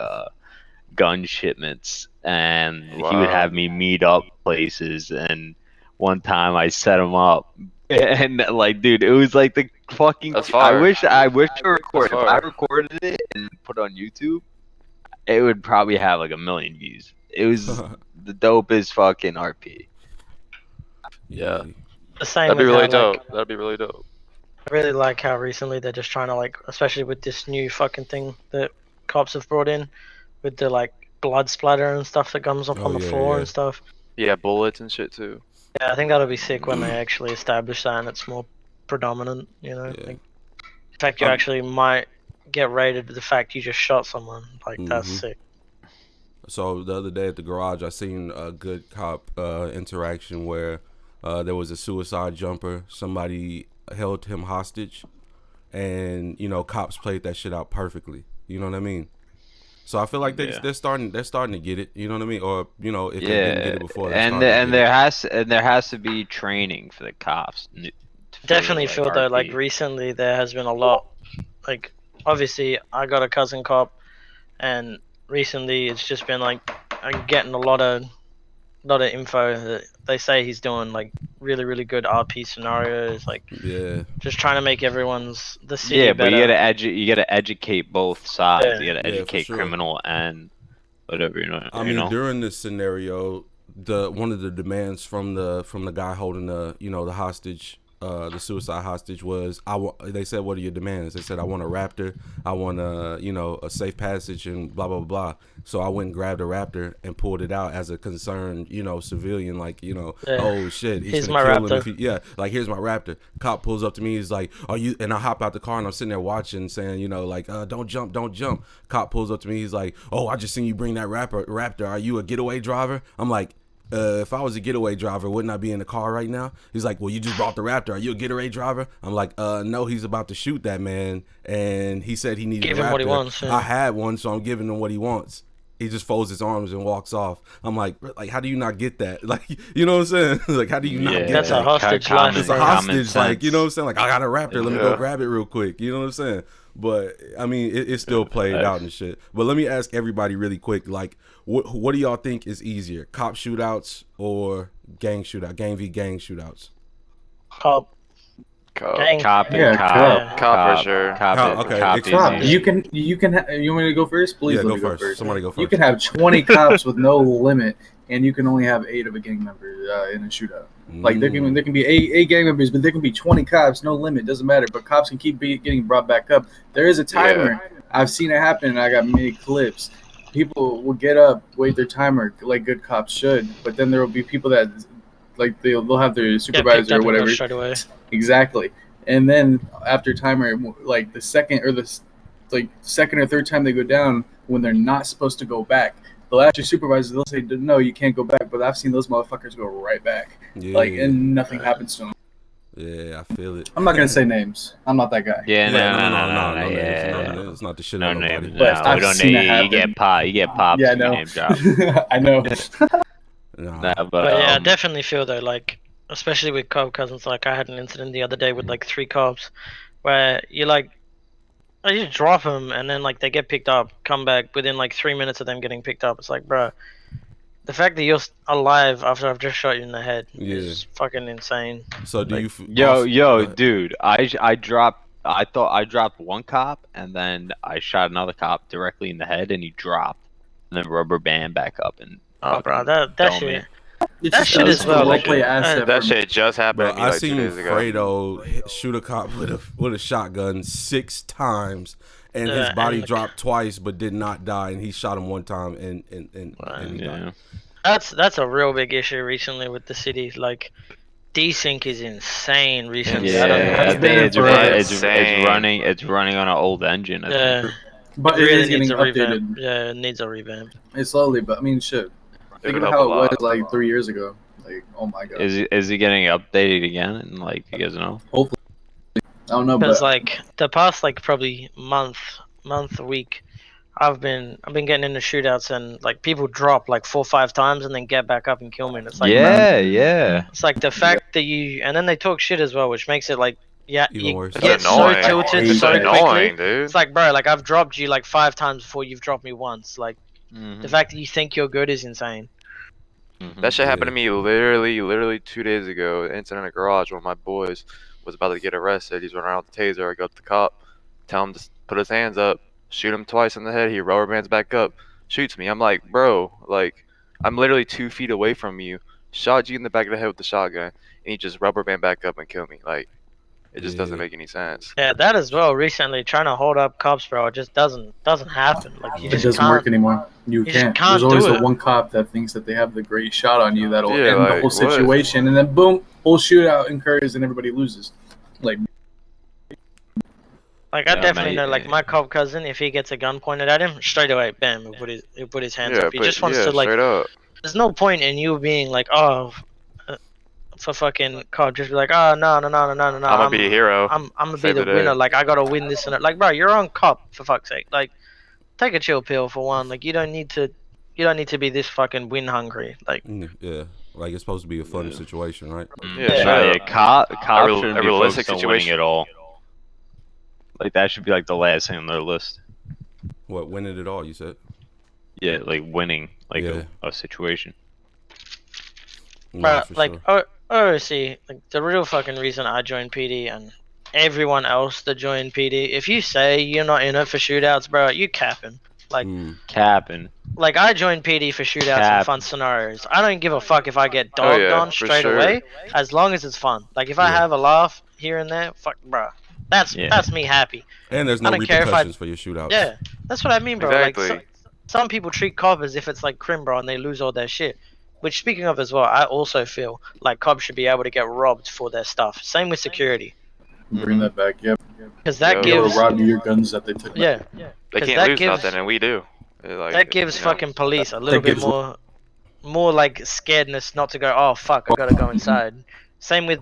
gun shipments, and he would have me meet up places. And one time I set him up, and like, dude, it was like the fucking. I wish I recorded. If I recorded it and put it on YouTube, it would probably have like 1 million views. It was the dopest fucking RP. Yeah. The same. That'd be really dope. That'd be really dope. I really like how recently they're just trying to like, especially with this new fucking thing that cops have brought in, with the like blood splatter and stuff that comes up on the floor and stuff. Yeah, bullets and shit too. Yeah, I think that'll be sick when they actually establish that and it's more predominant. Like, in fact, you actually might get rated with the fact you just shot someone. Like that's sick. So the other day at the garage, I seen a good cop interaction where there was a suicide jumper. Somebody held him hostage, and cops played that shit out perfectly. You know what I mean? So I feel like they're starting to get it. You know what I mean? Or if they didn't get it before, there has to be training for the cops. Definitely feel though like recently there has been a lot. Like obviously I got a cousin cop, and recently it's just been like I'm getting a lot of info that they say he's doing like really really good RP scenarios, like just trying to make the city better. But you gotta educate both sides. You gotta educate criminal and whatever. I mean, during this scenario, one of the demands from the guy holding the hostage, the suicide hostage, was they said, what are your demands? They said, I want a raptor, I want a safe passage, and blah blah blah. So I went and grabbed a raptor and pulled it out as a concerned civilian, like oh shit, he's gonna kill him if he, like here's my raptor. Cop pulls up to me, he's like, are you? And I hop out the car and I'm sitting there watching, saying don't jump. Cop pulls up to me, he's like, oh, I just seen you bring that raptor. Are you a getaway driver? I'm like, if I was a getaway driver, wouldn't I be in the car right now? He's like, well, you just brought the raptor. Are you a getaway driver? I'm like, no, he's about to shoot that man, and he said he needed a raptor. Give him what he wants. I had one, so I'm giving him what he wants. He just folds his arms and walks off. I'm like, how do you not get that? Like, you know what I'm saying? Like, how do you not get that? That's a hostage life. It's a hostage, like, you know what I'm saying? Like, I got a raptor. Let me go grab it real quick. You know what I'm saying? But I mean, it's still played out and shit. But let me ask everybody really quick, like, what do y'all think is easier, cop shootouts or gang v gang shootouts? Cop for sure. Okay, you can. You want me to go first? Please, yeah, go first. Somebody go first. You can have 20 cops with no limit, and you can only have 8 of a gang member in a shootout. Like there can be eight gang members, but there can be 20 cops, no limit. Doesn't matter. But cops can keep getting brought back up. There is a timer. I've seen it happen, and I got many clips. people will get up, wait their timer, like good cops should, but then there will be people that, like, they'll have their supervisor or whatever. Straight away. Exactly. And then after timer, like the second or third time they go down, when they're not supposed to go back, they'll ask your supervisor. They'll say, "No, you can't go back." But I've seen those motherfuckers go right back, and nothing happens to them. Yeah, I feel it. I'm not gonna say names. I'm not that guy. Yeah, No, no, names. It's not the shit no of nobody. names. But No, we I've don't seen it need. You happen. get popped. You get popped. Yeah, I if you know. name drop. I know. Nah. But yeah, I definitely feel though, like, especially with cop cousins, like I had an incident the other day with like 3 cops, where you you drop them and then like they get picked up, come back within like 3 minutes of them getting picked up. It's like, bro, the fact that you're alive after I've just shot you in the head is fucking insane. So do like, you? Dude, I dropped. I thought I dropped one cop, and then I shot another cop directly in the head, and he dropped, and then rubber band back up, and oh, bro, that shit. It's That just shit is well, like, that shit just happened to me I like 2 seen days ago. Fredo shoot a cop with a shotgun 6 times, and his Yeah, body and dropped twice, but did not die, and he shot him 1 time, and he died. That's a real big issue recently with the city. Like, desync is insane recently. Yeah, I think insane. it's running on an old engine. I think. But it it really is getting needs a updated. revamp. Yeah, it needs a revamp. It's slowly, but I mean, shit. Think about how it was like 3 years ago. Like, oh my god. Is he getting updated again? And like, you guys know? Hopefully. I don't know, Because but like the past like probably month, a week, I've been getting into shootouts and like people drop like 4 or 5 times and then get back up and kill me. And it's like, yeah. It's like the fact that and then they talk shit as well, which makes it like, yeah, Even you worse. get It's annoying. so tilted It's so annoying, quickly. dude. It's like, bro, like I've dropped you like 5 times before you've dropped me once. Like the fact that you think you're good is insane. That shit happened to me literally 2 days ago. An incident in a garage. One of my boys was about to get arrested. He's running around with the taser. I go to the cop, tell him to put his hands up, shoot him twice in the head. He rubber bands back up, shoots me. I'm like, bro, like, I'm literally 2 feet away from you, shot you in the back of the head with the shotgun, and he just rubber band back up and kill me. Like, it just doesn't make any sense. Yeah, that as well. Recently, trying to hold up cops, bro, it just doesn't happen. Like, you it just doesn't work anymore. You can't. There's always the one cop that thinks that they have the great shot on you that'll end the whole situation, and then boom, whole shootout incurs and everybody loses. Like I definitely know, like my cop cousin, if he gets a gun pointed at him, straight away, bam, he'll put his hands up. He just wants to like. There's no point in you being like, oh, for fucking cop, just be like, oh no. I'm gonna be a hero. I'm gonna be the winner. Like I gotta win this and that. Like, bro, you're on cop, for fuck's sake. Like, take a chill pill for one. Like you don't need to be this fucking win hungry. Like yeah, like it's supposed to be a fun situation, right? Cops shouldn't be focused on winning at all. Like that should be like the last thing on their list. What, winning it all? You said? Yeah, like winning, like a situation. But like, see, like the real fucking reason I joined PD and everyone else that joined PD, if you say you're not in it for shootouts, bro, you capping. Like capping. Like I joined PD for shootouts and fun scenarios. I don't give a fuck if I get dogged on straight away, as long as it's fun. Like if I have a laugh here and there, fuck, bro. That's me happy. And there's no repercussions for your shootouts. Yeah, that's what I mean, bro. Exactly. Like some people treat cops as if it's like crim, bro, and they lose all their shit. Which, speaking of as well, I also feel like cops should be able to get robbed for their stuff. Same with security. Bring that back, yep. Because that gives rob you your guns that they took. Yeah. They can't lose nothing, and we do. Like, that gives fucking police a little bit more like scaredness not to go. Oh fuck, I gotta go inside. Same with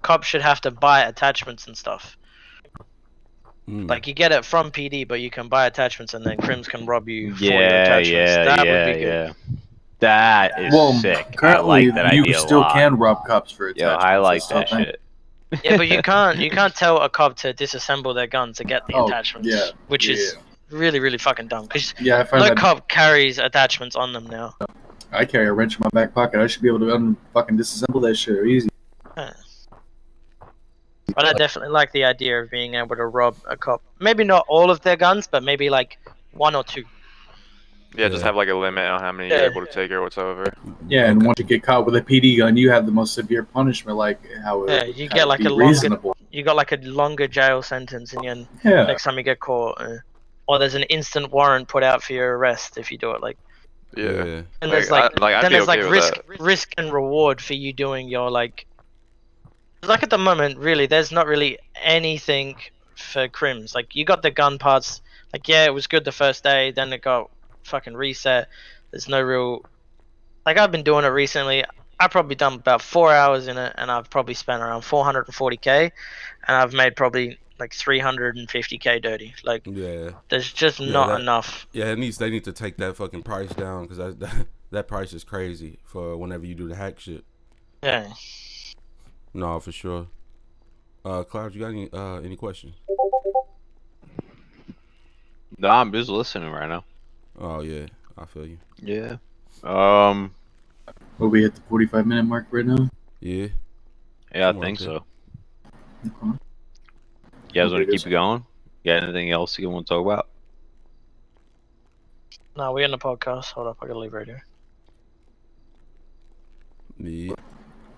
cops should have to buy attachments and stuff. Like you get it from PD, but you can buy attachments, and then crims can rob you for your attachments. That would be good. That is sick. Currently, I like that idea you still can rob cops for attachments. Yeah, I like that shit. Yeah, but you can't tell a cop to disassemble their gun to get the attachments, which is really, really fucking dumb. Because no cop carries attachments on them now. I carry a wrench in my back pocket. I should be able to fucking disassemble that shit easy. But I definitely like the idea of being able to rob a cop. Maybe not all of their guns, but maybe like 1 or 2. Yeah, just have like a limit on how many you're able to take or whatsoever. Yeah, and once you get caught with a PD gun, you have the most severe punishment, like how it you get like a reasonable. You got like a longer jail sentence, and then next time you get caught, or there's an instant warrant put out for your arrest if you do it. Like, Yeah. and there's I'd then be there's okay like with risk and reward for you doing your like. Like at the moment, really, there's not really anything for crims. Like you got the gun parts. Like yeah, it was good the first day, then it got fucking reset. There's no real. Like I've been doing it recently. I've probably done about 4 hours in it, and I've probably spent around 440k, and I've made probably like 350k dirty. Like Yeah. there's just not enough. Yeah, they need to take that fucking price down because that price is crazy for whenever you do the hack shit. Yeah. No, for sure. Cloud, you got any questions? No, I'm just listening right now. Oh yeah, I feel you. Yeah. Will we hit the 45-minute mark right now? Yeah. Yeah, I Somewhere think up so. Okay. You guys want to Okay, keep it going? You got anything else you want to talk about? No, we're in the podcast. Hold up, I gotta leave radio. Yeah.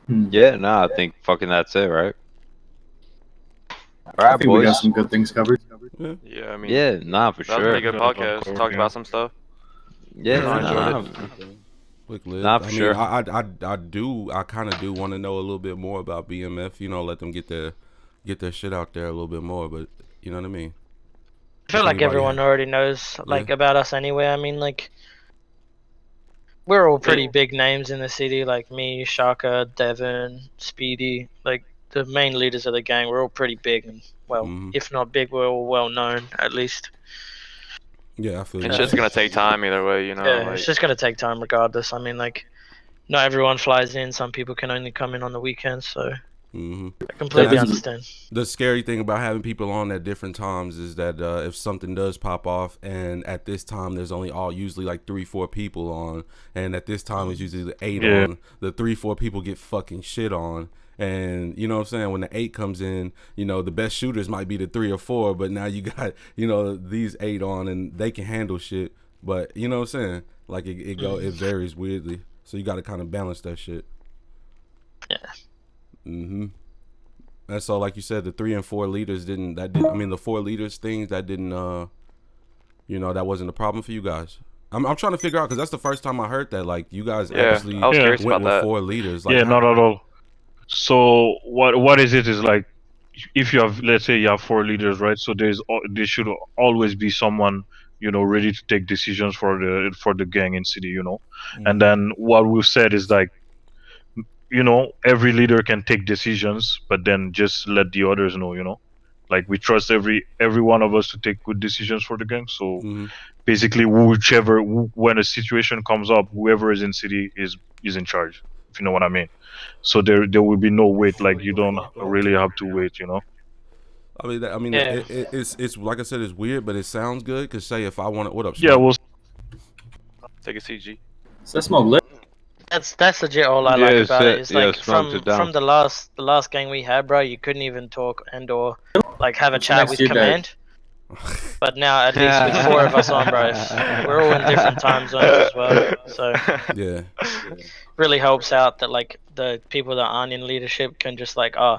Yeah, no, I think fucking that's it, right? All I right, think we got boys. some good things covered. Yeah, I mean, Yeah, nah, for that was a pretty sure. good podcast. Talked about some stuff. Yeah, I enjoyed nah, it. Quick list. Nah, for I mean, sure. I kind of do want to know a little bit more about BMF. You know, let them get their shit out there a little bit more. But you know what I mean. I feel If like anybody everyone had- already knows like about us anyway. I mean, like we're all pretty big names in the city. Like me, Shaka, Devin, Speedy. Like the main leaders of the gang. We're all pretty big, and well, if not big, we're all well known at least. Yeah, I feel you. It's just gonna take time either way, you know. Yeah, like, it's just gonna take time regardless. I mean, like not everyone flies in. Some people can only come in on the weekends, so I completely understand. The scary thing about having people on at different times is that if something does pop off, and at this time there's only usually like 3-4 people on, and at this time it's usually the 8 on, the 3-4 people get fucking shit on. And you know what I'm saying, when the 8 comes in, you know, the best shooters might be the 3 or 4, but now you got, you know, these 8 on and they can handle shit. But you know what I'm saying, like it varies weirdly, so you got to kind of balance that shit. Yeah. And so, like you said, the 3 and 4 leaders I mean, the 4 leaders things that didn't, you know, that wasn't a problem for you guys. I'm trying to figure out, because that's the first time I heard that, like, you guys actually I was curious went about with that. 4 leaders. Like, Yeah, not at all. So what is it is like, if you have, let's say you have 4 leaders, right? So there should always be someone, you know, ready to take decisions for the gang in city, you know. And then what we've said is like, you know, every leader can take decisions, but then just let the others know, you know. Like we trust every one of us to take good decisions for the gang. So basically, when a situation comes up, whoever is in city is in charge. If you know what I mean. So there will be no wait. Like you don't really have to wait, you know. It's like I said, it's weird, but it sounds good. Cause say if I want to, what up? Yeah, we'll take a CG. So that's smoke lit. That's legit. All I like about it is like Smokes it down. from the last gang we had, bro. You couldn't even talk or like have a chat next with to your dad? command. But now at least with 4 of us on, bro, we're all in different time zones as well. So Yeah. really helps out that like the people that aren't in leadership can just like, oh,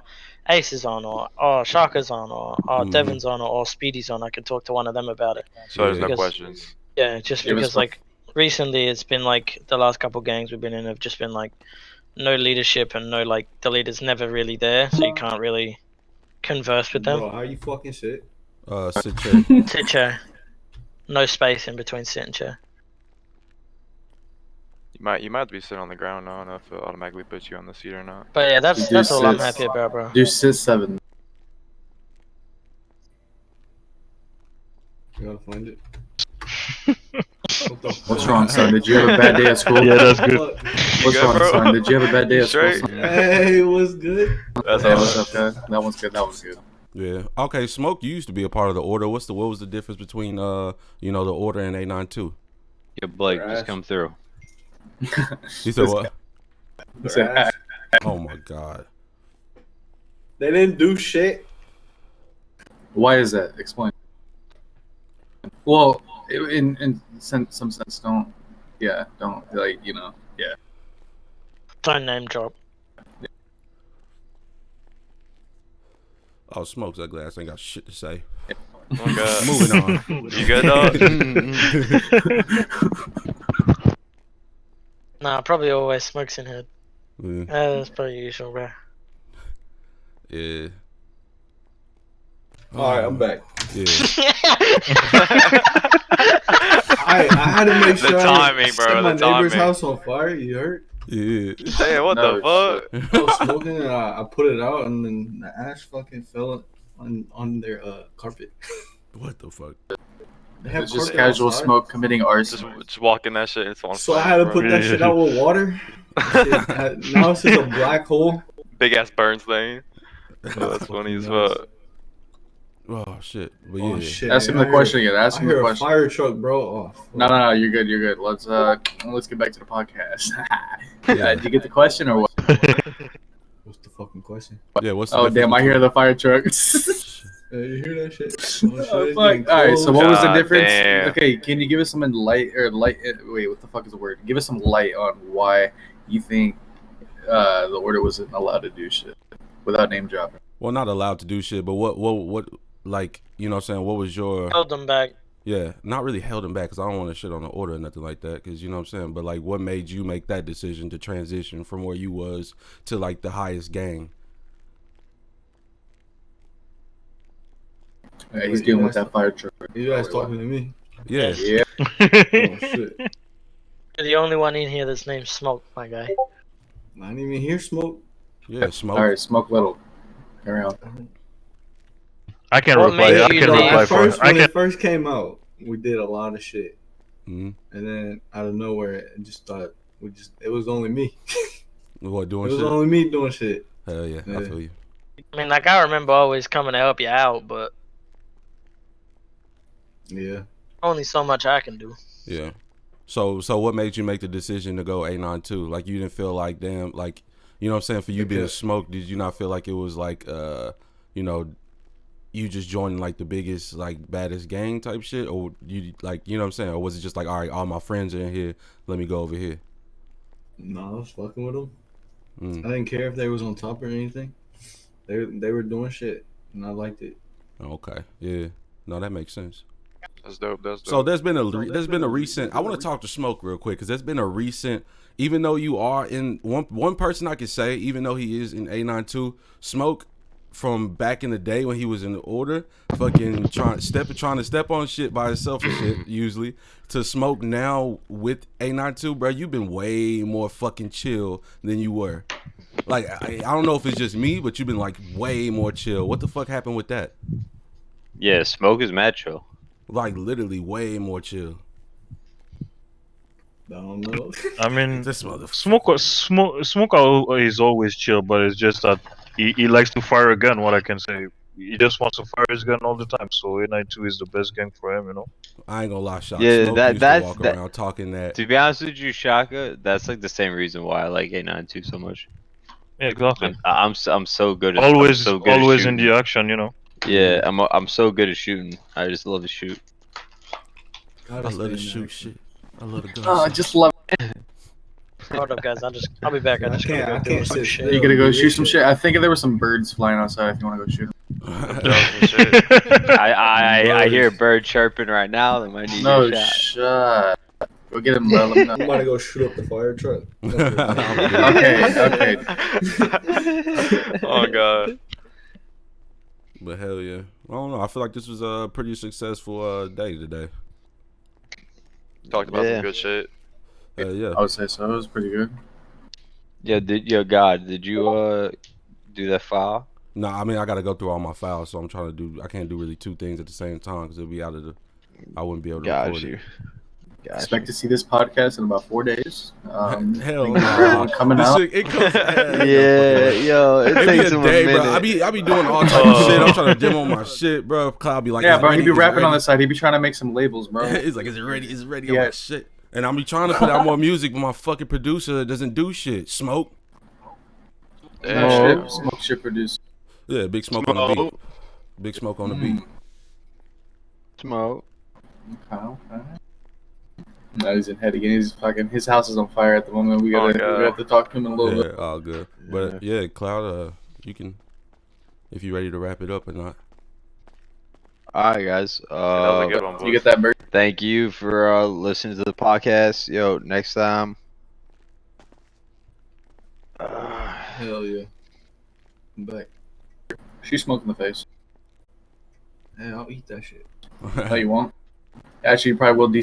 Ace is on, or oh, Shaka's on, or oh, Devin's on, or Speedy's on. I can talk to one of them about it. So there's no questions. Yeah, just because like recently it's been like the last couple gangs we've been in have just been like no leadership and no like the leader's never really there, so you can't really converse with them. Bro, how you fucking sit? Sit chair. Sit chair. No space in between sit and chair. You might be sitting on the ground. I don't know if it automatically puts you on the seat or not. But yeah, that's all I'm happy about, bro. Do sit 7. You gotta find it. What's wrong, son? Did you have a bad day at school? Yeah, that's good. What's wrong, son? Did you have a bad day at school? Straight? Hey, what's good? That's Hey, what's up, guys? That one's good. That one's good. Yeah. Okay. Smoke, you used to be a part of the order. What was the difference between you know, the order and 892? Yeah, Blake, just come through. You said what? He said, Oh my god. They didn't do shit. why is that? Explain. Well, in some sense, don't like, you know, yeah. Don't name drop. Oh, Smoke's ugly ass ain't got shit to say. Oh god. Moving on. You good, dog? Nah, probably always smokes in head. Yeah. That's probably usual, bro. Yeah. All right, I'm back. Yeah. I had to make The sure timing, I bro, set my the neighbor's timing. house on fire. You heard? Yeah. Damn, what No the fuck? I was smoking and I put it out, and then the ash fucking fell on their carpet. What the fuck? They have It's just carpet casual outside. smoke committing arson. Just walking that shit. It's on So I fire, had to bro. put that shit out with water. Now it's just a black hole. Big ass burn stain. Oh, that's funny as fuck. Oh shit. But Oh yeah. shit! Ask him I the question again. Ask I him the hear a question. fire truck, bro. Oh, fuck. No, you're good. You're good. Let's get back to the podcast. Did you get the question or what? What's the fucking question? Yeah, what's the Oh difference damn! I hear between- the fire truck. Hey, you hear that shit? Oh, fuck. All right. So what was the God difference? damn. Okay, can you give us some light? Wait, what the fuck is the word? Give us some light on why you think the order wasn't allowed to do shit without name dropping. Well, not allowed to do shit, but what like, you know what I'm saying, what was your Held them back. yeah, not really held him back because I don't want to shit on the order or nothing like that because you know what I'm saying, but like what made you make that decision to transition from where you was to like the highest gang? Yeah, he's dealing with that fire truck. You guys talking to me? Yeah. Yeah. Oh shit! You're the only one in here that's named Smoke, my guy. I didn't even hear smoke. Yeah, smoke. All right, smoke little. Carry on. I can What reply. made I you can leave? reply for. First, I when can. it first came out, we did a lot of shit, Mhm. and then out of nowhere, I just thought it was only me. What It doing was shit? only me doing shit. Hell yeah, I Yeah. feel you. I mean, like, I remember always coming to help you out, but Yeah. only so much I can do. Yeah. So what made you make the decision to go A92? Like you didn't feel like damn, like you know what I'm saying, for you being Because- smoked, did you not feel like it was like you know, you just joining like the biggest, like baddest gang type shit, or you like, you know what I'm saying, or was it just like, all right, all my friends are in here, let me go over here? No, I was fucking with them. Mm. I didn't care if they was on top or anything. They were doing shit, and I liked it. Okay, yeah, no, that makes sense. That's dope. That's dope. So there's been a recent. I want to talk to Smoke real quick because there's been a recent. Even though you are in one person I could say, even though he is in A92, Smoke from back in the day when he was in the order, fucking trying to step on shit by himself and shit usually, to Smoke now with A92, bro. You've been way more fucking chill than you were. Like I don't know if it's just me, but you've been like way more chill. What the fuck happened with that? Yeah, smoke is macho. Like literally way more chill. I don't know. I mean, This motherfucker. Smoke is always chill, but it's just that he likes to fire a gun. What I can say, he just wants to fire his gun all the time. So A92 is the best gang for him, you know. I ain't gonna lie, Shock. Yeah, Smoke used to walk around talking that. To be honest with you, Shaka, that's like the same reason why I like A92 so much. Yeah, exactly. I'm so good at Always, I'm so good at always in shooting. the action, you know. Yeah, I'm so good at shooting. I just love to shoot. I love to shoot shit. I love to go. Oh, I just love. Hold up, guys. I'll be back. I just gotta go do some shit. You gonna go shoot some shit? I think there were some birds flying outside. If you want to go shoot them. I hear a bird chirping right now. That might need No a shot. shot. Go get him, bro. Let me know. I'm about to go shoot up the fire truck. Okay. Oh god. But hell yeah, I don't know. I feel like this was a pretty successful day today. Talked about Yeah. some good shit. Yeah. I would say so. It was pretty good. Yeah, did you do that file? No, I mean I gotta go through all my files, so I'm trying to do. I can't do really two things at the same time because it'll be out of the. I wouldn't be able to Got record you. it. Expect to see this podcast in about 4 days. Hell thank you for everyone coming This out. shit, it comes. Yeah, yo, it It takes be him a day, a bro. minute. I be doing all type of shit. I'm trying to demo my shit, bro. Cloud be like, Yeah, is it bro. ready? He'd be Is it rapping on ready? the side. He'd be trying to make some labels, bro. He's like, is it ready? Is it ready? I'm Yeah. like, shit. And I'm be trying to put out more music, but my fucking producer doesn't do shit. Smoke. Yeah, smoke shit producer. Yeah, Big Smoke on the beat. Big Smoke on the beat. Smoke. Okay. No, he's in head again. His house is on fire at the moment. We Oh, gotta God. have to talk to him in a little Yeah, bit. all good. But yeah, Cloud, you can, if you ready to wrap it up or not. All right, guys. That was a good one, boys. You get that, Bert? Thank you for listening to the podcast. Yo, next time. Hell yeah. I'm back. She smoked in the face. Hey, I'll eat that shit. No, you won't. Actually, you probably will decent.